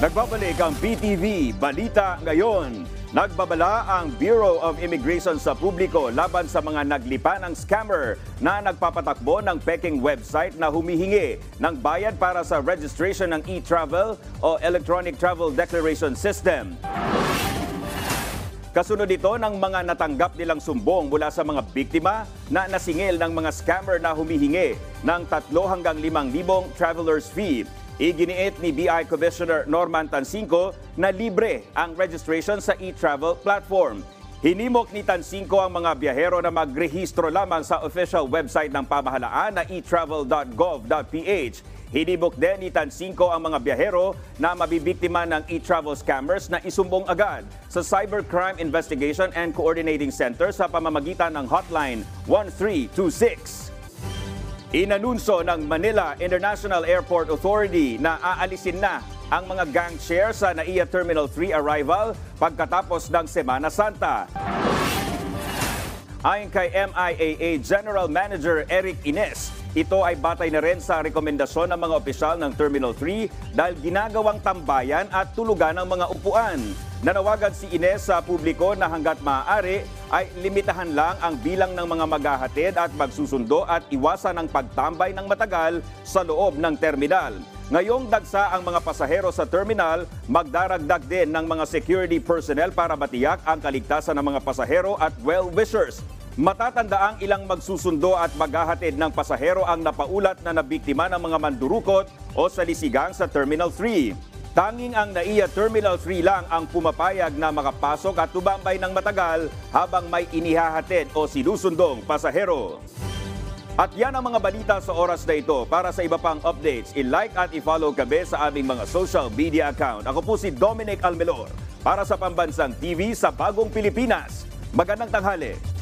Nagbabalik ang BTV Balita Ngayon. Nagbabala ang Bureau of Immigration sa publiko laban sa mga naglipa ng scammer na nagpapatakbo ng peking website na humihingi ng bayad para sa registration ng e-travel o Electronic Travel Declaration System. Kasunod ito ng mga natanggap nilang sumbong mula sa mga biktima na nasingil ng mga scammer na humihingi ng 3 hanggang 5,000 traveler's fee. Iginiit ni BI Commissioner Norman Tansinco na libre ang registration sa e-travel platform. Hinimok ni Tansinco ang mga biyahero na magrehistro lamang sa official website ng pamahalaan na etravel.gov.ph. Hinimok din ni Tansinco ang mga biyahero na mabibiktima ng e-travel scammers na isumbong agad sa Cybercrime Investigation and Coordinating Center sa pamamagitan ng hotline 1326. Inanunso ng Manila International Airport Authority na aalisin na ang mga gang share sa NAIA Terminal 3 arrival pagkatapos ng Semana Santa. Ayon kay MIAA General Manager Eric Ines, ito ay batay na rin sa rekomendasyon ng mga opisyal ng Terminal 3 dahil ginagawang tambayan at tulugan ng mga upuan. Nanawagan si Ines sa publiko na hanggat maaari ay limitahan lang ang bilang ng mga maghahatid at magsusundo at iwasan ang pagtambay ng matagal sa loob ng terminal. Ngayong dagsa ang mga pasahero sa terminal, magdaragdag din ng mga security personnel para matiyak ang kaligtasan ng mga pasahero at well-wishers. Matatandaang ilang magsusundo at maghahatid ng pasahero ang napaulat na nabiktima ng mga mandurukot o salisigang sa Terminal 3. Tanging ang NAIA Terminal 3 lang ang pumapayag na makapasok at tumambay ng matagal habang may inihahatid o sinusundong pasahero. At yan ang mga balita sa oras na ito. Para sa iba pang updates, i-like at i-follow kami sa aming mga social media account. Ako po si Dominic Almelor para sa Pambansang TV sa Bagong Pilipinas. Magandang tanghali.